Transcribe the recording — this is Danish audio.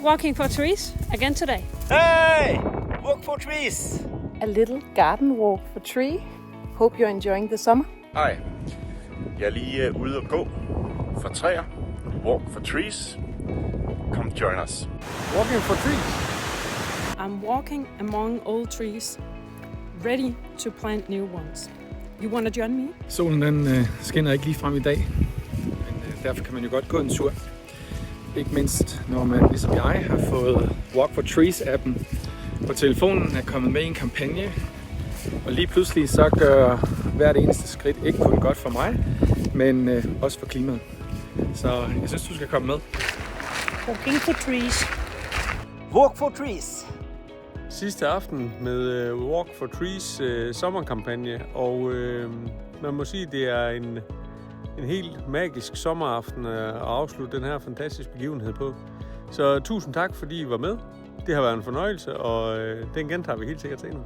walking for trees again today. Hey! Walk for trees! A little garden walk for tree. Hope you're enjoying the summer. Hej, jeg er lige ude at gå for træer. Walk for trees. Come join us. Walking for trees. I'm walking among old trees, ready to plant new ones. You want to join me? Solen den skinner ikke lige frem i dag, men derfor kan man jo godt gå en tur. Ikke mindst når man, ligesom jeg, har fået Walk for Trees-appen på telefonen, er kommet med i en kampagne. Og lige pludselig så gør hvert eneste skridt ikke kun godt for mig, men også for klimaet. Så jeg synes, du skal komme med. Walking for trees. Walk for trees! Sidste aften med Walk for Trees sommerkampagne, og man må sige, at det er en helt magisk sommeraften at afslutte den her fantastiske begivenhed på. Så tusind tak, fordi I var med. Det har været en fornøjelse, og den gentager vi helt sikkert senere.